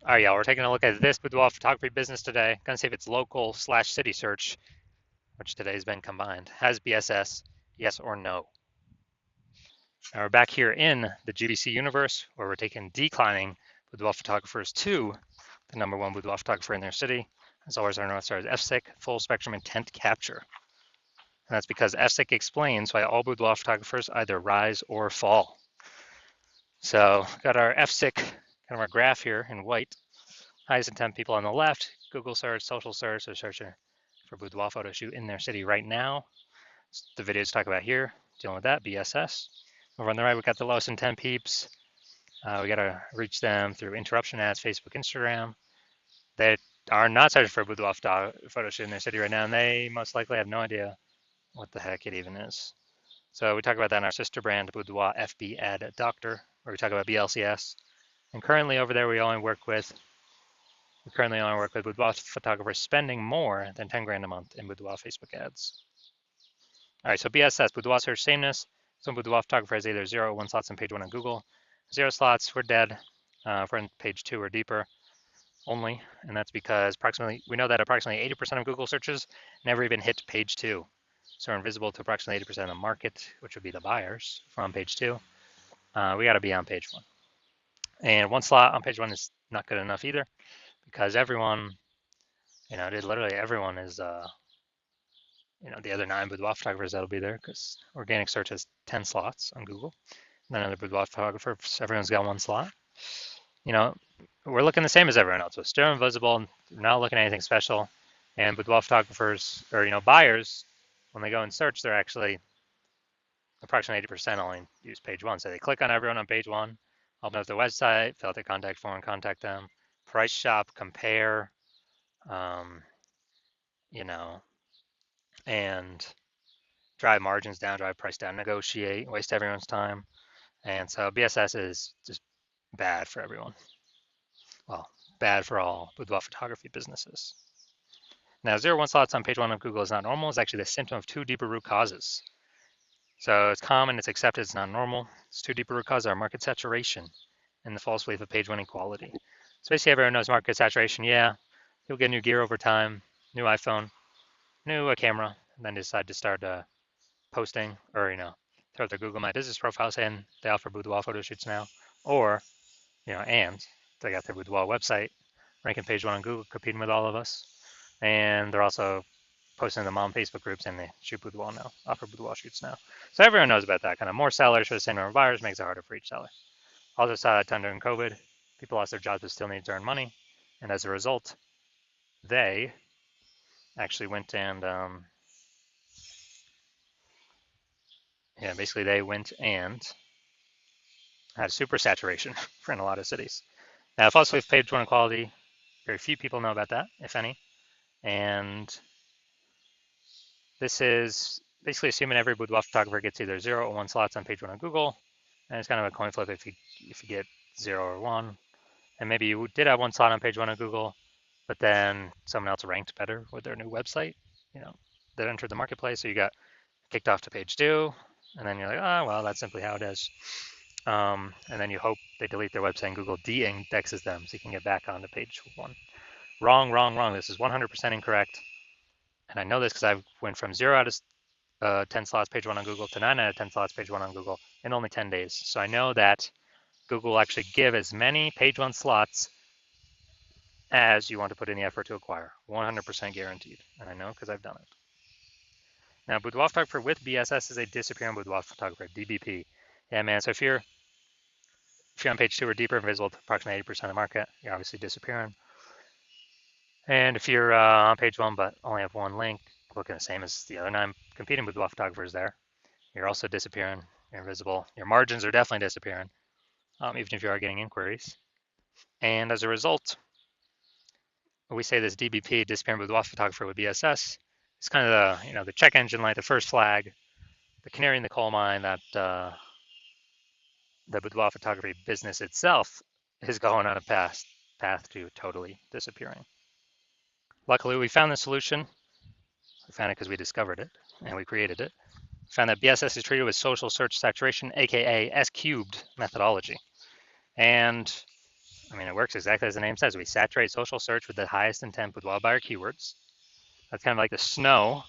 All right, y'all, we're taking a look at this boudoir photography business today. Gonna see if it's local/city search, which today has been combined, has BSS, yes or no. Now we're back here in the GBC universe where we're taking declining boudoir photographers to the #1 boudoir photographer in their city. As always, our North Star is FSIC, full spectrum intent capture. And that's because FSIC explains why all boudoir photographers either rise or fall. So got our FSIC, kind of our graph here in white. Highest intent people on the left, Google search, social search, so searching for boudoir photo shoot in their city right now. The videos talk about here, dealing with that, BSS. Over on the right, we got the lowest intent peeps. We got to reach them through interruption ads, Facebook, Instagram. They are not searching for a boudoir photo shoot in their city right now, and they most likely have no idea what the heck it even is. So we talk about that in our sister brand, Boudoir FB Ad Doctor, where we talk about BLCS. And currently over there, we currently only work with boudoir photographers spending more than 10 grand a month in boudoir Facebook ads. All right, so BSS, boudoir search sameness. So boudoir photographer has either 0 or 1 slots on page 1 on Google. 0 slots, we're dead. If we're on page 2 or deeper only, and that's because we know that approximately 80% of Google searches never even hit page 2. So we're invisible to approximately 80% of the market, which would be the buyers from page 2. We got to be on page 1. And 1 slot on page 1 is not good enough either, because everyone, literally everyone is, the other 9 boudoir photographers that'll be there, because organic search has 10 slots on Google. And then other boudoir photographers, everyone's got 1 slot. We're looking the same as everyone else. We're still invisible, we're not looking at anything special. And boudoir photographers, or buyers, when they go and search, they're actually approximately 80% only use page 1. So they click on everyone on page 1, open up their website, fill out their contact form, contact them, price shop, compare, and drive margins down, drive price down, negotiate, waste everyone's time. And so BSS is just bad for everyone. Well, bad for all boudoir photography businesses. Now, 0-1 slots on page 1 of Google is not normal. It's actually the symptom of 2 deeper root causes. So it's common, it's accepted, it's not normal. It's 2 deeper root causes are market saturation and the false belief of page 1 equality. So basically everyone knows market saturation. Yeah, you'll get new gear over time, new iPhone, new camera, and then decide to start posting or, throw out their Google My Business profile saying they offer boudoir photo shoots now. Or, and they got their boudoir website, ranking page 1 on Google, competing with all of us. And they're also posting them on Facebook groups and they shoot boudoir now, offer boudoir shoots now. So everyone knows about that. Kind of more sellers for the same number of buyers makes it harder for each seller. Also saw that time during COVID, people lost their jobs but still need to earn money. And as a result, they actually went and, basically they went and had super saturation for in a lot of cities. Now, false belief page 1 equality, very few people know about that, if any. And this is basically assuming every boudoir photographer gets either 0 or 1 slots on page 1 on Google. And it's kind of a coin flip if you get 0 or 1. And maybe you did have 1 slot on page 1 on Google, but then someone else ranked better with their new website, that entered the marketplace. So you got kicked off to page 2, and then you're like, oh, well, that's simply how it is. And then you hope they delete their website and Google de-indexes them so you can get back onto page 1. Wrong, wrong, wrong. This is 100% incorrect. And I know this because I went from 0 out of 10 slots page 1 on Google to 9 out of 10 slots page 1 on Google in only 10 days. So I know that Google will actually give as many page 1 slots as you want to put in the effort to acquire. 100% guaranteed. And I know because I've done it. Now, boudoir photographer with BSS is a disappearing boudoir photographer, DBP. Yeah, man. So if you're on page 2 or deeper, invisible to approximately 80% of the market, you're obviously disappearing. And if you're on page 1 but only have 1 link, looking the same as the other 9 competing boudoir photographers there, you're also disappearing. You're invisible. Your margins are definitely disappearing, even if you are getting inquiries. And as a result, we say this DBP, disappearing boudoir photographer with BSS, it's kind of the check engine light, the first flag, the canary in the coal mine that the boudoir photography business itself is going on a path to totally disappearing. Luckily, we found the solution. We found it because we discovered it and we created it. We found that BSS is treated with social search saturation, aka S cubed methodology. And I mean, it works exactly as the name says. We saturate social search with the highest intent boudoir buyer keywords. That's kind of like the snow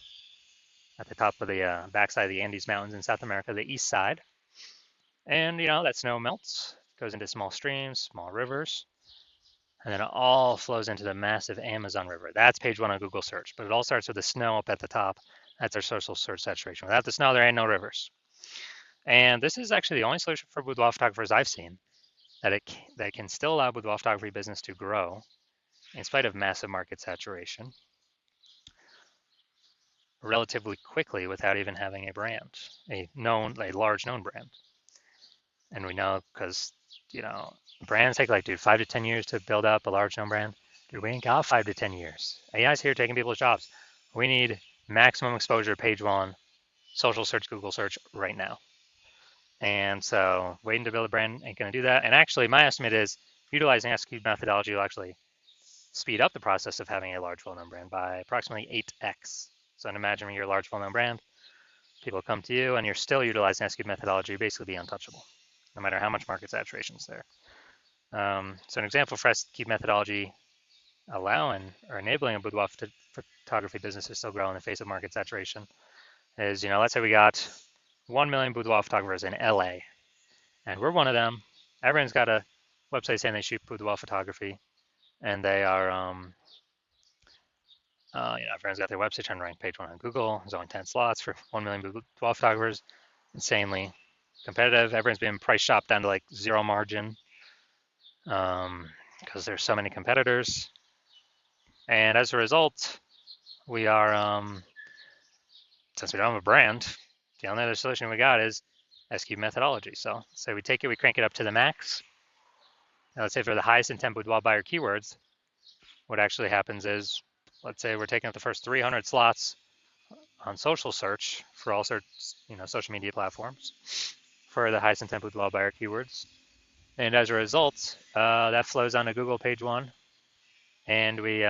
at the top of the backside of the Andes Mountains in South America, the east side. And, that snow melts, goes into small streams, small rivers, and then it all flows into the massive Amazon River. That's page one on Google search, but it all starts with the snow up at the top. That's our social search saturation. Without the snow, there ain't no rivers. And this is actually the only solution for boudoir photographers I've seen that can still allow boudoir photography business to grow in spite of massive market saturation relatively quickly without even having a brand, a large known brand. And we know because, brands take 5 to 10 years to build up a large known brand. Dude, we ain't got 5 to 10 years. AI's here taking people's jobs. We need maximum exposure, page one, social search, Google search right now. And so waiting to build a brand ain't going to do that. And actually, my estimate is utilizing SQ methodology will actually speed up the process of having a large, well-known brand by approximately 8x. So imagine you're a large, well-known brand, people come to you, and you're still utilizing SQ methodology, you're basically be untouchable, no matter how much market saturation is there. So an example for SQ methodology allowing or enabling a boudoir photography business to still grow in the face of market saturation is, let's say we got 1 million boudoir photographers in LA, and we're one of them. Everyone's got a website saying they shoot boudoir photography, and they are, everyone's got their website trying to rank page one on Google. There's only 10 slots for 1 million boudoir photographers. Insanely competitive. Everyone's been price shopped down to zero margin because there's so many competitors. And as a result, we are, since we don't have a brand, the only other solution we got is SQ methodology. So say we take it, we crank it up to the max. Now let's say for the highest intent boudoir buyer keywords, what actually happens is, let's say we're taking up the first 300 slots on social search for all sorts, social media platforms for the highest intent boudoir buyer keywords. And as a result, that flows onto Google page one, and we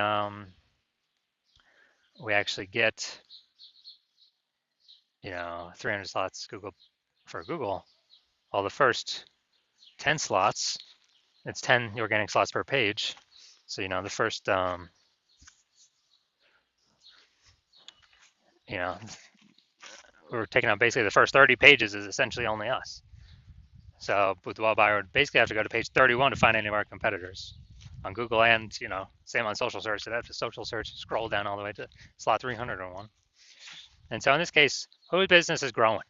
actually get 300 slots for Google. Well, the first 10 slots, it's 10 organic slots per page. So the first we're taking out basically the first 30 pages is essentially only us. So boudoir buyer would basically have to go to page 31 to find any of our competitors on Google, and same on social search. So that's a social search, scroll down all the way to slot 301. And so in this case, whose business is growing?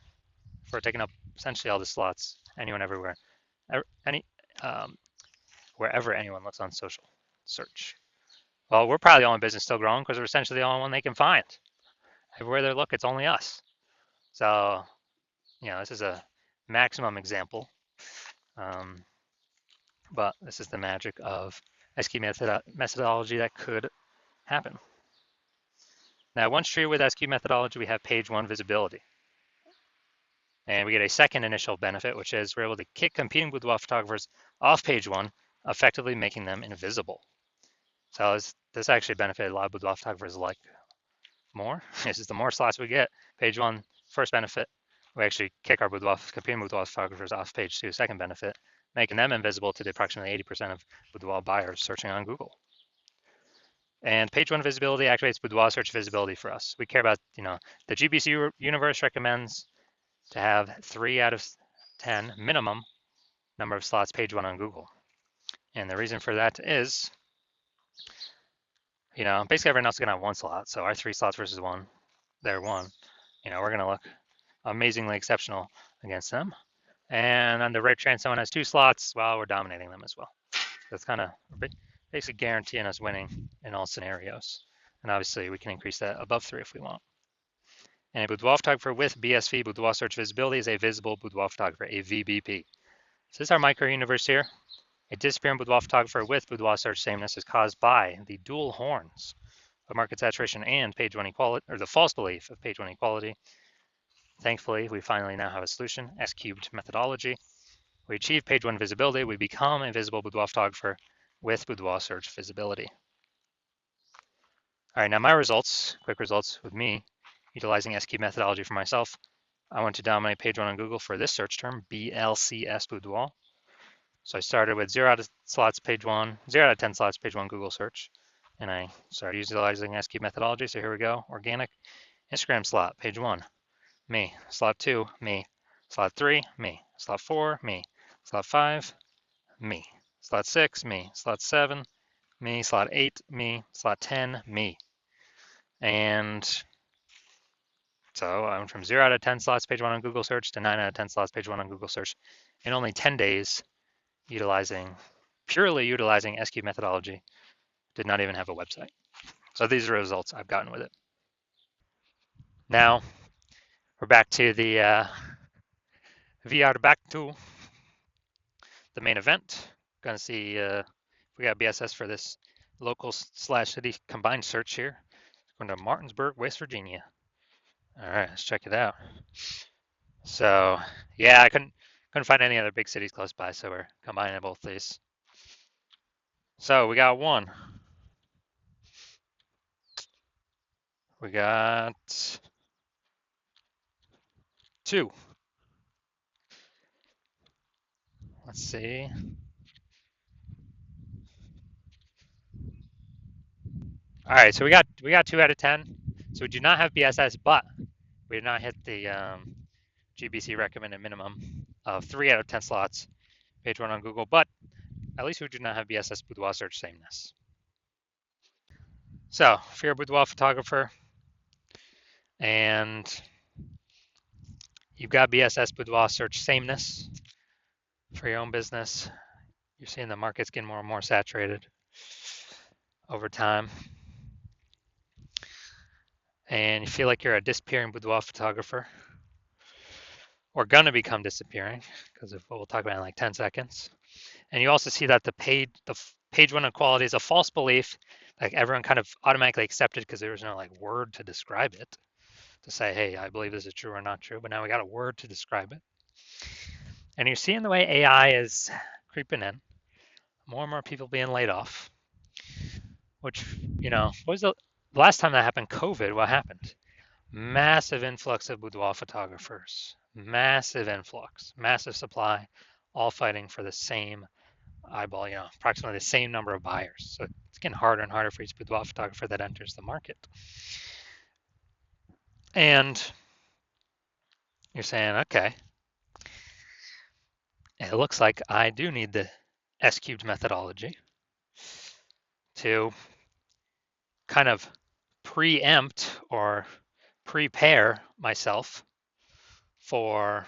If we're taking up essentially all the slots, anyone, everywhere, wherever anyone looks on social search. Well, we're probably the only business still growing because we're essentially the only one they can find. Everywhere they look, it's only us. So, this is a maximum example, but this is the magic of SQ methodology that could happen. Now, once true with SQ methodology, we have page one visibility. And we get a second initial benefit, which is we're able to kick competing boudoir photographers off page one, effectively making them invisible. So this actually benefited a lot of boudoir photographers more. This is the more slots we get. Page one, first benefit, we actually kick our competing boudoir photographers off page two, second benefit, making them invisible to the approximately 80% of boudoir buyers searching on Google. And page one visibility activates boudoir search visibility for us. We care about, the GBC universe recommends to have 3 out of 10 minimum number of slots page one on Google. And the reason for that is, basically everyone else is going to have 1 slot. So our 3 slots versus 1, they're 1. We're going to look amazingly exceptional against them. And on the rare chance someone has 2 slots, well, we're dominating them as well. That's kind of basically guaranteeing us winning in all scenarios. And obviously we can increase that above 3 if we want. And a boudoir photographer with BSV, boudoir search visibility, is a visible boudoir photographer, a VBP. So this is our micro universe here. A disappearing boudoir photographer with boudoir search sameness is caused by the dual horns of market saturation and page one equality, or the false belief of page one equality. Thankfully, we finally now have a solution, S-cubed methodology. We achieve page one visibility. We become a visible boudoir photographer with boudoir search visibility. All right, now my results, quick results with me, utilizing S-cubed methodology for myself. I want to dominate page one on Google for this search term, BLCS boudoir. So I started with 0 out of slots page 1, 0 out of 10 slots page 1 Google search, and I started utilizing SQ methodology. So here we go, organic. Instagram slot, page 1, me. Slot 2, me. Slot 3, me. Slot 4, me. Slot 5, me. Slot 6, me. Slot 7, me. Slot 8, me. Slot 10, me. And so I went from 0 out of 10 slots page 1 on Google search to 9 out of 10 slots page 1 on Google search in only 10 days, purely utilizing SQ methodology. Did not even have a website. So these are the results I've gotten with it. Now we're back to the back to the main event. Gonna see if we got BSS for this local slash city combined search here. Going to Martinsburg, West Virginia. All right, let's check it out. So yeah, I couldn't find any other big cities close by, so we're combining both these. So we got 1. We got 2. Let's see. All right, so we got 2 out of 10. So we do not have BSS, but we did not hit the GBC recommended minimum of 3 out of 10 slots, page 1 on Google, but at least we do not have BSS boudoir search sameness. So if you're a boudoir photographer and you've got BSS boudoir search sameness for your own business, you're seeing the market's getting more and more saturated over time. And you feel like you're a disappearing boudoir photographer, or gonna become disappearing because of what we'll talk about in like 10 seconds. And you also see that the page 1 equality is a false belief. Like everyone kind of automatically accepted because there was no like word to describe it, to say, hey, I believe this is true or not true. But now we got a word to describe it. And you're seeing the way AI is creeping in. More and more people being laid off. Which, what was the last time that happened? COVID. What happened? Massive influx of boudoir photographers. Massive influx. Massive supply. All fighting for the same eyeball, approximately the same number of buyers. So it's getting harder and harder for each boudoir photographer that enters the market. And you're saying, okay, it looks like I do need the S-cubed methodology to kind of preempt or prepare myself for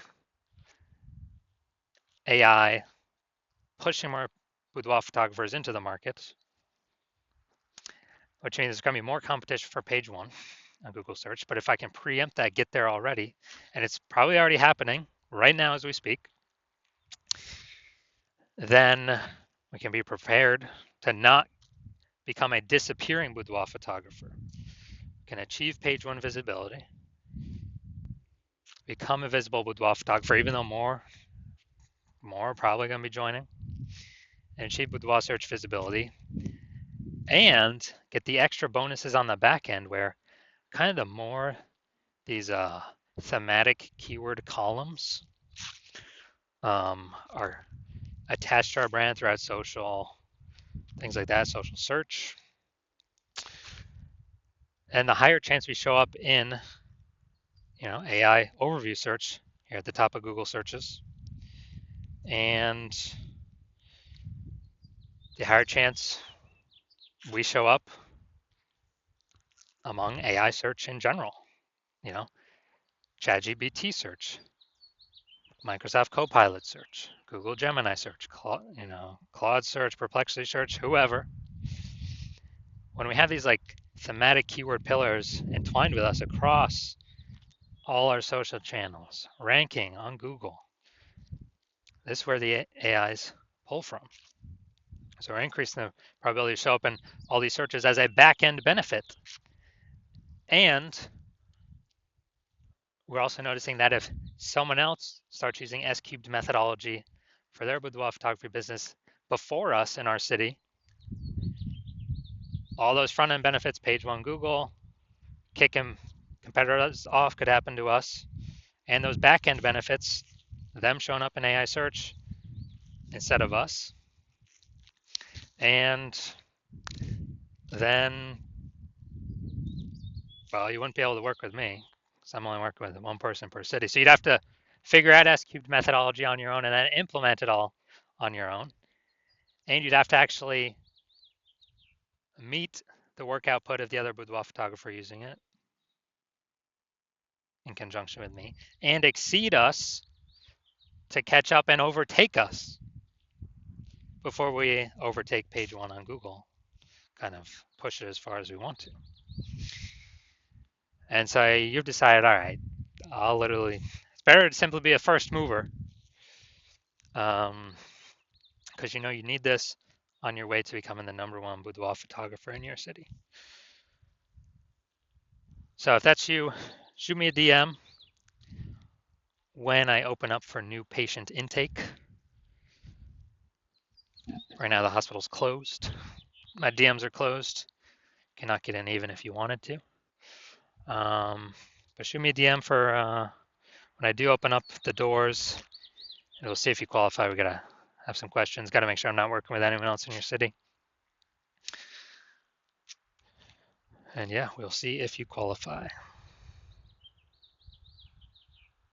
AI pushing more boudoir photographers into the market, which means there's going to be more competition for page 1 on Google search. But if I can preempt that, get there already, and it's probably already happening right now as we speak, then we can be prepared to not become a disappearing boudoir photographer. Can achieve page 1 visibility, become a visible boudoir photographer, even though more are probably going to be joining, and achieve boudoir search visibility, and get the extra bonuses on the back end where kind of the more these thematic keyword columns are attached to our brand throughout social, things like that, social search. And the higher chance we show up in, AI overview search here at the top of Google searches. And the higher chance we show up among AI search in general, ChatGPT search, Microsoft Copilot search, Google Gemini search, Claude search, Perplexity search, whoever. When we have these like thematic keyword pillars entwined with us across all our social channels, ranking on Google, this is where the AIs pull from. So we're increasing the probability to show up in all these searches as a back-end benefit. And we're also noticing that if someone else starts using S-cubed methodology for their boudoir photography business before us in our city, all those front-end benefits, page 1 Google, kicking competitors off could happen to us. And those back-end benefits, them showing up in AI search, instead of us. And then, well, you wouldn't be able to work with me because I'm only working with one person per city. So you'd have to figure out S-cubed methodology on your own and then implement it all on your own. And you'd have to actually meet the work output of the other boudoir photographer using it in conjunction with me and exceed us to catch up and overtake us before we overtake page one on Google, kind of push it as far as we want to. And so you've decided, all right, I'll literally, it's better to simply be a first mover because you know you need this on your way to becoming the #1 boudoir photographer in your city. So if that's you, shoot me a DM when I open up for new patient intake. Right now the hospital's closed. My DMs are closed. Cannot get in even if you wanted to. But shoot me a DM for when I do open up the doors, and we'll see if you qualify. We gotta have some questions. Gotta make sure I'm not working with anyone else in your city. And yeah, we'll see if you qualify.